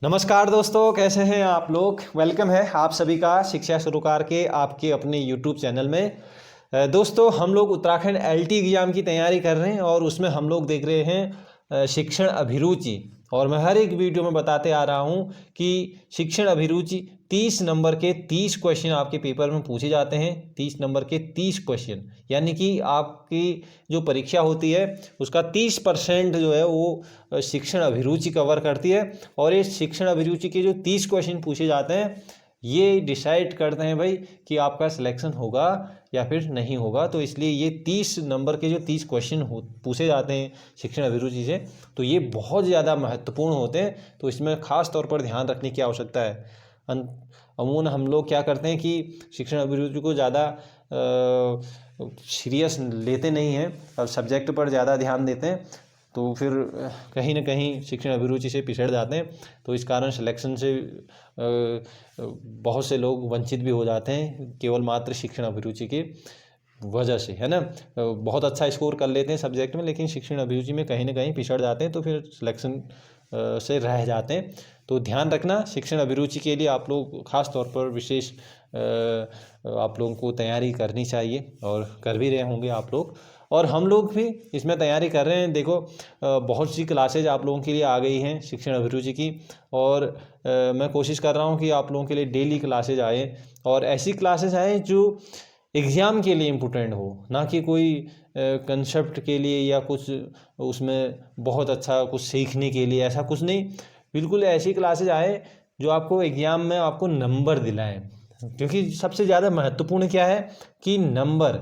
नमस्कार दोस्तों, कैसे हैं आप लोग। वेलकम है आप सभी का शिक्षा सरोकार के आपके अपने यूट्यूब चैनल में। दोस्तों, हम लोग उत्तराखंड एलटी एग्ज़ाम की तैयारी कर रहे हैं और उसमें हम लोग देख रहे हैं शिक्षण अभिरुचि। और मैं हर एक वीडियो में बताते आ रहा हूं कि शिक्षण अभिरुचि 30 नंबर के 30 क्वेश्चन आपके पेपर में पूछे जाते हैं। 30 नंबर के 30 क्वेश्चन, यानी कि आपकी जो परीक्षा होती है उसका 30% जो है वो शिक्षण अभिरुचि कवर करती है। और ये शिक्षण अभिरुचि के जो 30 क्वेश्चन पूछे जाते हैं ये डिसाइड करते हैं भाई कि आपका सिलेक्शन होगा या फिर नहीं होगा। तो इसलिए ये 30 नंबर के जो 30 क्वेश्चन पूछे जाते हैं शिक्षण अभिरुचि से, तो ये बहुत ज़्यादा महत्वपूर्ण होते हैं। तो इसमें ख़ास तौर पर ध्यान रखने की आवश्यकता है। अमूमन हम लोग क्या करते हैं कि शिक्षण अभिरुचि को ज़्यादा सीरियस लेते नहीं हैं और सब्जेक्ट पर ज़्यादा ध्यान देते हैं, तो फिर कहीं ना कहीं शिक्षण अभिरुचि से पिछड़ जाते हैं। तो इस कारण सिलेक्शन से बहुत से लोग वंचित भी हो जाते हैं केवल मात्र शिक्षण अभिरुचि की वजह से, है ना। बहुत अच्छा स्कोर कर लेते हैं सब्जेक्ट में, लेकिन शिक्षण अभिरुचि में कहीं ना कहीं पिछड़ जाते हैं, तो फिर सिलेक्शन से रह जाते हैं। तो ध्यान रखना, शिक्षण अभिरुचि के लिए आप लोग खास तौर पर विशेष आप लोगों को तैयारी करनी चाहिए और कर भी रहे होंगे आप लोग। और हम लोग भी इसमें तैयारी कर रहे हैं। देखो, बहुत सी क्लासेज आप लोगों के लिए आ गई हैं शिक्षण अभिरुचि की, और मैं कोशिश कर रहा हूं कि आप लोगों के लिए डेली क्लासेज आए और ऐसी क्लासेज आए जो एग्ज़ाम के लिए इम्पोर्टेंट हो, ना कि कोई कंसेप्ट के लिए या कुछ उसमें बहुत अच्छा कुछ सीखने के लिए, ऐसा कुछ नहीं। बिल्कुल ऐसी क्लासेज आए जो आपको एग्ज़ाम में आपको नंबर दिलाएं, क्योंकि सबसे ज़्यादा महत्वपूर्ण क्या है कि नंबर,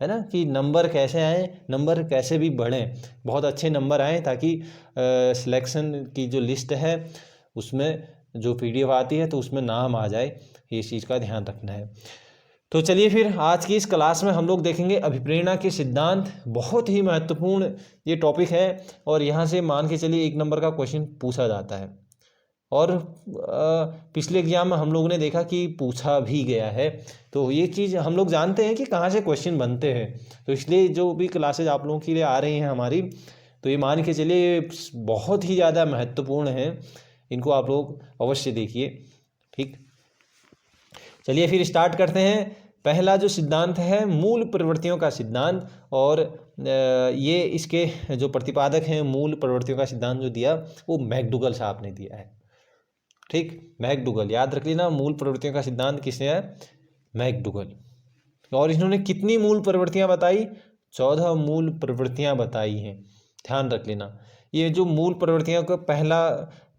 है ना, कि नंबर कैसे आए, नंबर कैसे भी बढ़ें, बहुत अच्छे नंबर आएँ, ताकि सिलेक्शन की जो लिस्ट है उसमें जो पीडीएफ आती है तो उसमें नाम आ जाए। इस चीज़ का ध्यान रखना है। तो चलिए फिर आज की इस क्लास में हम लोग देखेंगे अभिप्रेरणा के सिद्धांत। बहुत ही महत्वपूर्ण ये टॉपिक है और यहाँ से मान के चलिए 1 नंबर का क्वेश्चन पूछा जाता है। और पिछले एग्जाम में हम लोगों ने देखा कि पूछा भी गया है। तो ये चीज़ हम लोग जानते हैं कि कहाँ से क्वेश्चन बनते हैं। तो इसलिए जो भी क्लासेज आप लोगों के लिए आ रही हैं हमारी, तो ये मान के चलिए बहुत ही ज़्यादा महत्वपूर्ण है, इनको आप लोग अवश्य देखिए। ठीक, चलिए फिर स्टार्ट करते हैं। पहला जो सिद्धांत है मूल प्रवृत्तियों का सिद्धांत, और ये इसके जो प्रतिपादक हैं मूल प्रवृत्तियों का सिद्धांत जो दिया वो मैकडूगल साहब ने दिया है। ठीक, मैकडूगल, याद रख लेना, मूल प्रवृत्तियों का सिद्धांत किसने है? मैकडूगल। और इन्होंने कितनी मूल प्रवृत्तियां बताई? 14 मूल प्रवृत्तियां बताई हैं, ध्यान रख लेना। ये जो मूल प्रवृत्तियों का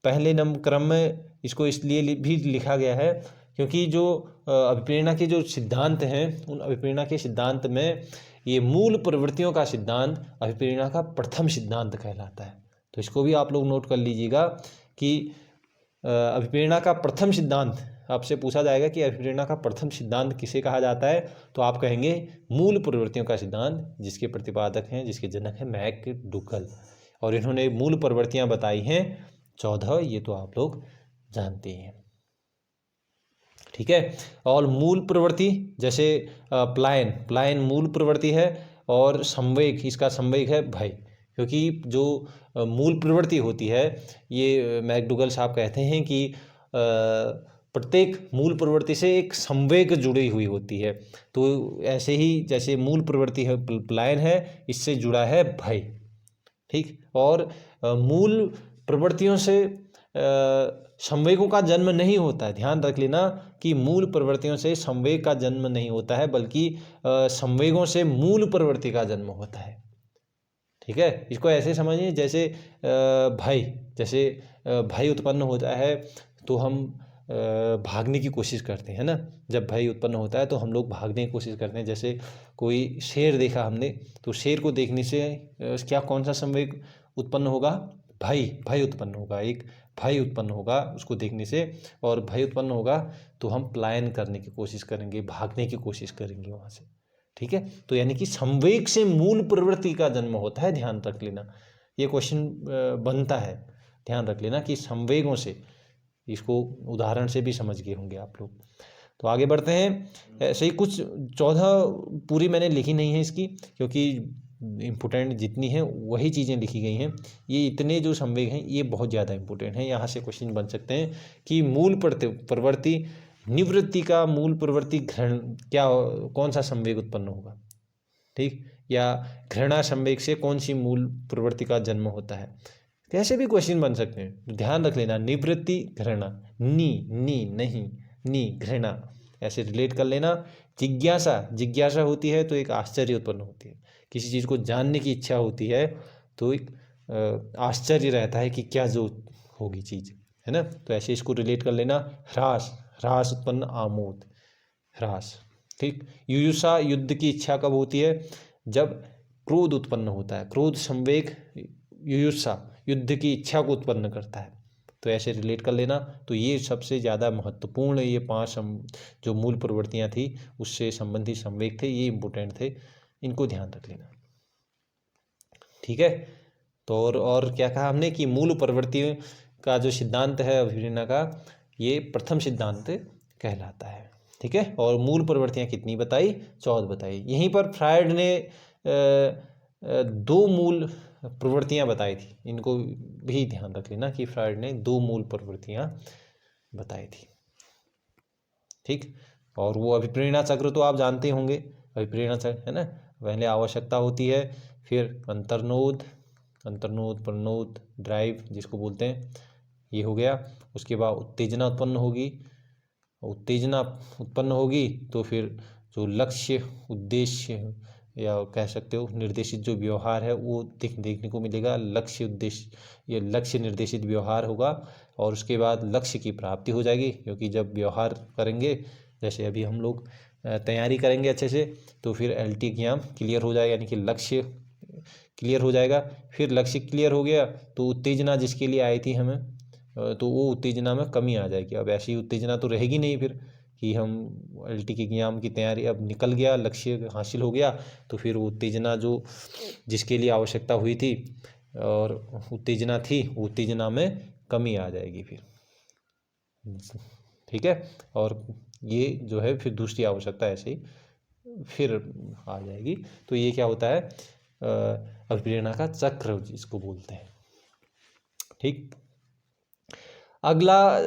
पहले नंबर क्रम में इसको इसलिए भी लिखा गया है क्योंकि जो अभिप्रेरणा के जो सिद्धांत हैं उन अभिप्रेरणा के सिद्धांत में ये मूल प्रवृत्तियों का सिद्धांत अभिप्रेरणा का प्रथम सिद्धांत कहलाता है। तो इसको भी आप लोग नोट कर लीजिएगा कि अभिप्रेरणा का प्रथम सिद्धांत, आपसे पूछा जाएगा कि अभिप्रेरणा का प्रथम सिद्धांत किसे कहा जाता है, तो आप कहेंगे मूल प्रवृत्तियों का सिद्धांत, जिसके प्रतिपादक हैं, जिसके जनक हैं मैकडूगल। और इन्होंने मूल प्रवृत्तियां बताई हैं 14, ये तो आप लोग जानते हैं। ठीक है, और मूल प्रवृत्ति जैसे प्लायन मूल प्रवृत्ति है, और संवेग, इसका संवेग है भय। क्योंकि जो मूल प्रवृत्ति होती है, ये मैकडूगल साहब कहते हैं कि प्रत्येक मूल प्रवृत्ति से एक संवेग जुड़ी हुई होती है। तो ऐसे ही जैसे मूल प्रवृत्ति है प्लायन है, इससे जुड़ा है भय। ठीक, और मूल प्रवृत्तियों से संवेगों का जन्म नहीं होता है। ध्यान रख लेना कि मूल प्रवृत्तियों से संवेग का जन्म नहीं होता है, बल्कि संवेगों से मूल प्रवृत्ति का जन्म होता है। ठीक है, इसको ऐसे समझिए जैसे भय उत्पन्न होता है तो हम भागने की कोशिश करते हैं ना। जब भय उत्पन्न होता है तो हम लोग भागने की कोशिश करते हैं। जैसे कोई शेर देखा हमने, तो शेर को देखने से क्या कौन सा संवेग उत्पन्न होगा? भय उत्पन्न होगा, एक भय उत्पन्न होगा उसको देखने से। और भय उत्पन्न होगा तो हम पलायन करने की कोशिश करेंगे, भागने की कोशिश करेंगे वहाँ से। ठीक है, तो यानी कि संवेग से मूल प्रवृत्ति का जन्म होता है, ध्यान रख लेना। ये क्वेश्चन बनता है, ध्यान रख लेना कि संवेगों से, इसको उदाहरण से भी समझ गए होंगे आप लोग। तो आगे बढ़ते हैं। ऐसे ही कुछ 14 पूरी मैंने लिखी नहीं है इसकी, क्योंकि इम्पोर्टेंट जितनी हैं वही चीज़ें लिखी गई हैं। ये इतने जो संवेग हैं ये बहुत ज़्यादा इम्पोर्टेंट हैं। यहाँ से क्वेश्चन बन सकते हैं कि मूल प्रवृत्ति निवृत्ति का मूल प्रवृत्ति घृण क्या, कौन सा संवेग उत्पन्न होगा, ठीक, या घृणा संवेग से कौन सी मूल प्रवृत्ति का जन्म होता है। कैसे भी क्वेश्चन बन सकते हैं, ध्यान रख लेना। निवृत्ति घृणा, नी नहीं, नी घृणा, ऐसे रिलेट कर लेना। जिज्ञासा होती है तो एक आश्चर्य उत्पन्न होती है, किसी चीज़ को जानने की इच्छा होती है तो एक आश्चर्य रहता है कि क्या जो होगी चीज़, है ना। तो ऐसे इसको रिलेट कर लेना। ह्रास उत्पन्न आमोद, ह्रास, ठीक। युयुषा युद्ध की इच्छा कब होती है, जब क्रोध उत्पन्न होता है। क्रोध संवेग युयुषा युद्ध की इच्छा को उत्पन्न करता है, तो ऐसे रिलेट कर लेना। तो ये सबसे ज़्यादा महत्वपूर्ण, ये 5 जो मूल प्रवृत्तियाँ थी उससे संबंधित संवेग थे, ये इम्पोर्टेंट थे, इनको ध्यान रख लेना, ठीक है। तो और क्या कहा हमने कि मूल प्रवृत्तियों का जो सिद्धांत है अभिप्रेरणा का, ये प्रथम सिद्धांत कहलाता है, ठीक है। और मूल प्रवृत्तियाँ कितनी बताई, 14 बताई। यहीं पर फ्रायड ने 2 मूल प्रवृत्तियाँ बताई थी, इनको भी ध्यान रख लेना कि फ्रायड ने 2 मूल प्रवृत्तियाँ बताई थी, ठीक। और वो अभिप्रेरणा चक्र तो आप जानते होंगे, अभिप्रेरणा चक्र, है ना। पहले आवश्यकता होती है, फिर अंतर्नोद, प्रनोद, ड्राइव जिसको बोलते हैं, ये हो गया। उसके बाद उत्तेजना उत्पन्न होगी तो फिर जो लक्ष्य उद्देश्य या कह सकते हो निर्देशित जो व्यवहार है वो देखने को मिलेगा। लक्ष्य उद्देश्य, ये लक्ष्य निर्देशित व्यवहार होगा और उसके बाद लक्ष्य की प्राप्ति हो जाएगी, क्योंकि जब व्यवहार करेंगे, जैसे अभी हम लोग तैयारी करेंगे अच्छे से, तो फिर LT एग्जाम क्लियर हो जाएगा, यानी कि लक्ष्य क्लियर हो जाएगा। फिर लक्ष्य क्लियर हो गया तो उत्तेजना जिसके लिए आई थी हमें, तो वो उत्तेजना में कमी आ जाएगी। अब ऐसी उत्तेजना तो रहेगी नहीं फिर कि हम LT के एग्जाम की तैयारी, अब निकल गया, लक्ष्य हासिल हो गया, तो फिर वो उत्तेजना जो जिसके लिए आवश्यकता हुई थी और उत्तेजना थी, वो उत्तेजना में कमी आ जाएगी फिर, ठीक है। और ये जो है फिर दूसरी आवश्यकता ऐसे ही फिर आ जाएगी। तो ये क्या होता है, अभिप्रेरणा का चक्र जिसको बोलते हैं, ठीक। अगला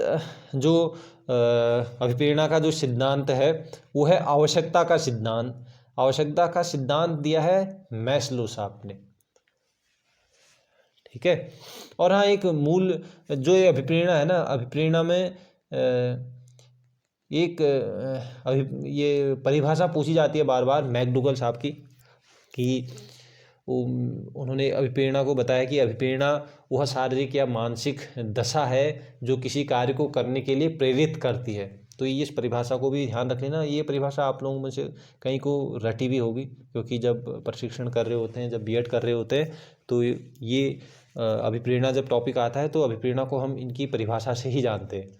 जो अभिप्रेरणा का जो सिद्धांत है वो है आवश्यकता का सिद्धांत। आवश्यकता का सिद्धांत दिया है मैस्लो साहब ने, ठीक है। और हाँ, एक मूल जो ये अभिप्रेरणा है ना, अभिप्रेरणा में एक ये परिभाषा पूछी जाती है बार बार मैकडूगल साहब की, कि उन्होंने अभिप्रेरणा को बताया कि अभिप्रेरणा वह शारीरिक या मानसिक दशा है जो किसी कार्य को करने के लिए प्रेरित करती है। तो ये इस परिभाषा को भी ध्यान रख लेना। ये परिभाषा आप लोगों में से कहीं को रटी भी होगी, क्योंकि जब प्रशिक्षण कर रहे होते हैं, जब B.Ed कर रहे होते हैं, तो ये अभिप्रेरणा जब टॉपिक आता है तो अभिप्रेरणा को हम इनकी परिभाषा से ही जानते हैं,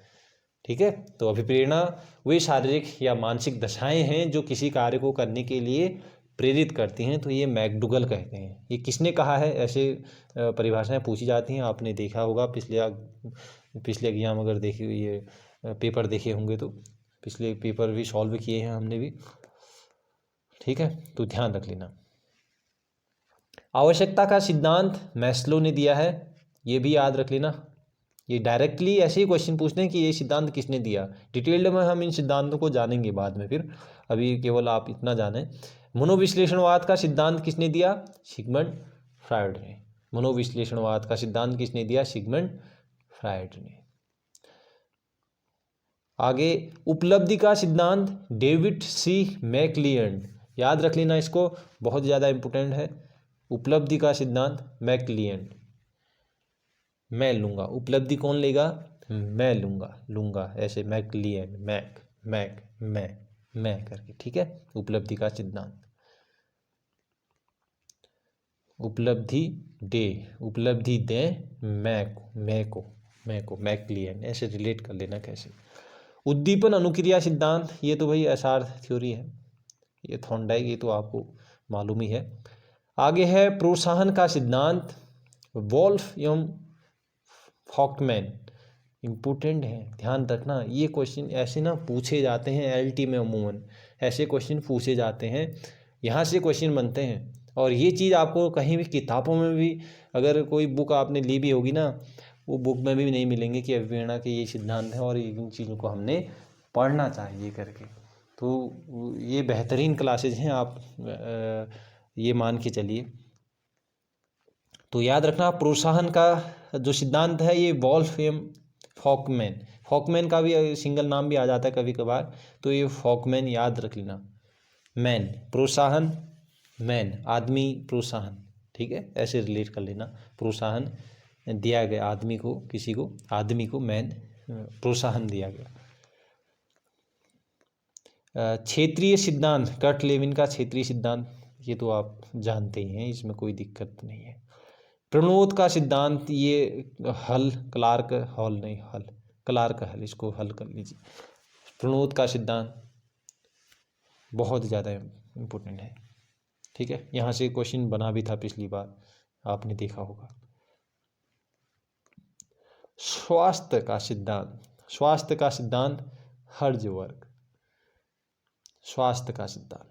ठीक है। तो अभिप्रेरणा वे शारीरिक या मानसिक दशाएं हैं जो किसी कार्य को करने के लिए प्रेरित करती हैं, तो ये मैकडूगल कहते हैं। ये किसने कहा है, ऐसे परिभाषाएं पूछी जाती हैं, आपने देखा होगा पिछले एग्जाम अगर देखे, ये पेपर देखे होंगे तो पिछले पेपर भी सॉल्व किए हैं हमने भी, ठीक है। तो ध्यान रख लेना। आवश्यकता का सिद्धांत मैस्लो ने दिया है, ये भी याद रख लेना। ये डायरेक्टली ऐसे ही क्वेश्चन पूछते हैं कि ये सिद्धांत किसने दिया। डिटेल्ड में हम इन सिद्धांतों को जानेंगे बाद में, फिर अभी केवल आप इतना जानें। मनोविश्लेषणवाद का सिद्धांत किसने दिया, सिगमंड फ्रायड ने। मनोविश्लेषणवाद का सिद्धांत किसने दिया, सिगमंड फ्रायड ने। आगे उपलब्धि का सिद्धांत डेविड C. मैकलियन, याद रख लेना इसको, बहुत ज़्यादा इम्पोर्टेंट है। उपलब्धि का सिद्धांत मैकलियन, मैं लूँगा, उपलब्धि कौन लेगा, मैं लूँगा ऐसे, मैकलियन, मैं करके, ठीक है। उपलब्धि का सिद्धांत, उपलब्धि दे मैं को मैकलियन, ऐसे रिलेट कर लेना कैसे। उद्दीपन अनुक्रिया सिद्धांत, ये तो भाई SR थ्योरी है, ये थॉर्नडाइक, ये तो आपको मालूम ही है। आगे है प्रोत्साहन का सिद्धांत, वोल्फ एवं फॉकमैन, इम्पोर्टेंट है, ध्यान रखना। ये क्वेश्चन ऐसे ना पूछे जाते हैं LT में, अमूमन ऐसे क्वेश्चन पूछे जाते हैं, यहाँ से क्वेश्चन बनते हैं। और ये चीज़ आपको कहीं भी किताबों में भी, अगर कोई बुक आपने ली भी होगी ना, वो बुक में भी नहीं मिलेंगे कि अभिप्रेरणा के ये सिद्धांत हैं और इन चीज़ों को हमने पढ़ना चाहिए करके। तो ये बेहतरीन क्लासेज हैं, आप ये मान के चलिए। तो याद रखना, प्रोत्साहन का जो सिद्धांत है ये वॉल्फ एम फॉकमैन का भी सिंगल नाम भी आ जाता है कभी कभार, तो ये फॉकमैन याद रख लेना। मैन प्रोत्साहन, मैन आदमी, प्रोत्साहन, ठीक है, ऐसे रिलेट कर लेना। प्रोत्साहन दिया गया आदमी को, किसी को, आदमी को मैन प्रोत्साहन दिया गया। क्षेत्रीय सिद्धांत, कर्ट लेविन का क्षेत्रीय सिद्धांत, ये तो आप जानते ही हैं, इसमें कोई दिक्कत नहीं है। प्रणोद का सिद्धांत, ये हल, क्लार्क हॉल नहीं, हल क्लार्क हल, इसको हल कर लीजिए। प्रणोद का सिद्धांत बहुत ज़्यादा इम्पोर्टेंट है, ठीक है, यहाँ से क्वेश्चन बना भी था पिछली बार, आपने देखा होगा। स्वास्थ्य का सिद्धांत, स्वास्थ्य का सिद्धांत हर्जवर्ग, स्वास्थ्य का सिद्धांत,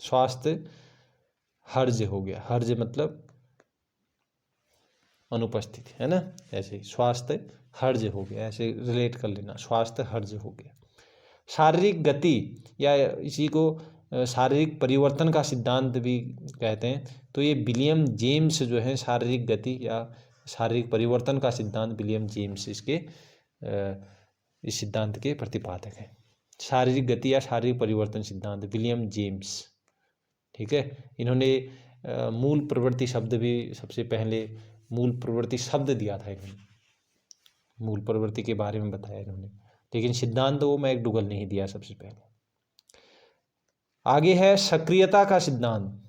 स्वास्थ्य हर्ज हो गया, हर्ज मतलब अनुपस्थिति, है ना, ऐसे स्वास्थ्य हर्ज हो गया, ऐसे रिलेट कर लेना, स्वास्थ्य हर्ज हो गया। शारीरिक गति या इसी को शारीरिक परिवर्तन का सिद्धांत भी कहते हैं, तो ये विलियम जेम्स जो है, शारीरिक गति या शारीरिक परिवर्तन का सिद्धांत, विलियम जेम्स इसके इस सिद्धांत के प्रतिपादक हैं। शारीरिक गति या शारीरिक परिवर्तन सिद्धांत, विलियम जेम्स, ठीक है। इन्होंने मूल प्रवृत्ति शब्द भी सबसे पहले, मूल प्रवृत्ति शब्द दिया था इन्होंने, मूल प्रवृत्ति के बारे में बताया इन्होंने, लेकिन सिद्धांत वो मैकडूगल ने ही दिया सबसे पहले। आगे है सक्रियता का सिद्धांत,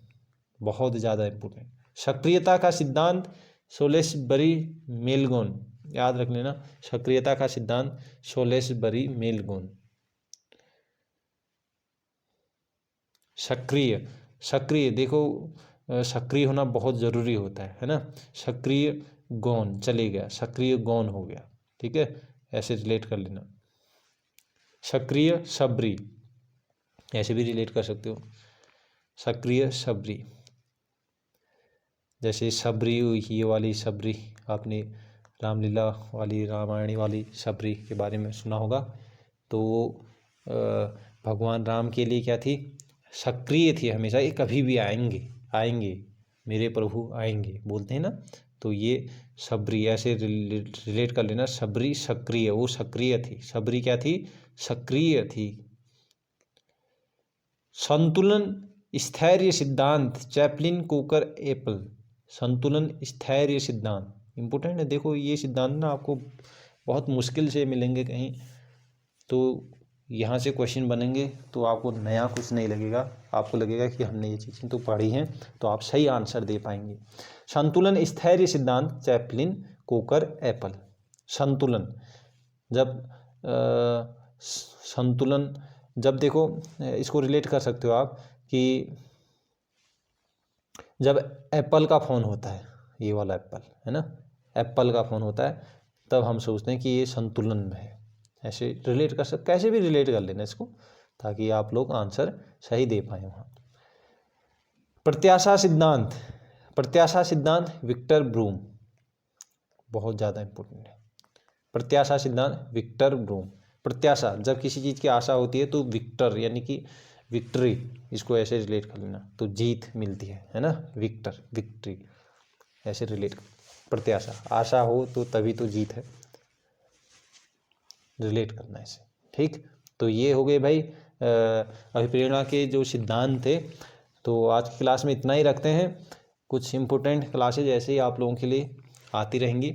बहुत ज़्यादा इम्पोर्टेंट। सक्रियता का सिद्धांत सोलेसबरी मेलगोन, याद रख लेना, सक्रियता का सिद्धांत सोलेसबरी मेलगोन। सक्रिय देखो, सक्रिय होना बहुत ज़रूरी होता है ना। सक्रिय गौन चले गया, सक्रिय गौन हो गया, ठीक है, ऐसे रिलेट कर लेना। सक्रिय सबरी, ऐसे भी रिलेट कर सकते हो, सक्रिय सबरी, जैसे सबरी, ये वाली सबरी आपने रामलीला वाली, रामायणी वाली सबरी के बारे में सुना होगा। तो भगवान राम के लिए क्या थी, सक्रिय थी हमेशा, ये कभी भी आएंगे मेरे प्रभु आएंगे, बोलते हैं ना, तो ये सबरी ऐसे रिलेट कर लेना। सबरी सक्रिय, वो सक्रिय थी, सबरी क्या थी, सक्रिय थी। संतुलन स्थैर्य सिद्धांत, चैपलिन कोकर एप्पल, संतुलन स्थैर्य सिद्धांत इम्पोर्टेंट है। देखो ये सिद्धांत ना आपको बहुत मुश्किल से मिलेंगे कहीं, तो यहाँ से क्वेश्चन बनेंगे तो आपको नया कुछ नहीं लगेगा, आपको लगेगा कि हमने ये चीज़ें तो पढ़ी हैं, तो आप सही आंसर दे पाएंगे। संतुलन स्थैर्य सिद्धांत, चैपलिन कोकर एप्पल। संतुलन, संतुलन जब देखो, इसको रिलेट कर सकते हो आप कि जब एप्पल का फ़ोन होता है, ये वाला एप्पल है ना, एप्पल का फ़ोन होता है, तब हम सोचते हैं कि ये संतुलन में है। ऐसे रिलेट कर सकते, कैसे भी रिलेट कर लेना इसको, ताकि आप लोग आंसर सही दे पाएँ वहाँ। प्रत्याशा सिद्धांत, प्रत्याशा सिद्धांत विक्टर ब्रूम, बहुत ज़्यादा इम्पोर्टेंट है। प्रत्याशा सिद्धांत विक्टर ब्रूम। प्रत्याशा, जब किसी चीज़ की आशा होती है तो विक्टर यानी कि विक्ट्री, इसको ऐसे रिलेट कर लेना, तो जीत मिलती है ना, विक्ट्री ऐसे रिलेट। प्रत्याशा, आशा हो तो तभी तो जीत है, रिलेट करना ऐसे, ठीक। तो ये हो गए भाई अभिप्रेरणा के जो सिद्धांत थे। तो आज की क्लास में इतना ही रखते हैं, कुछ इम्पोर्टेंट क्लासेज ऐसे ही आप लोगों के लिए आती रहेंगी।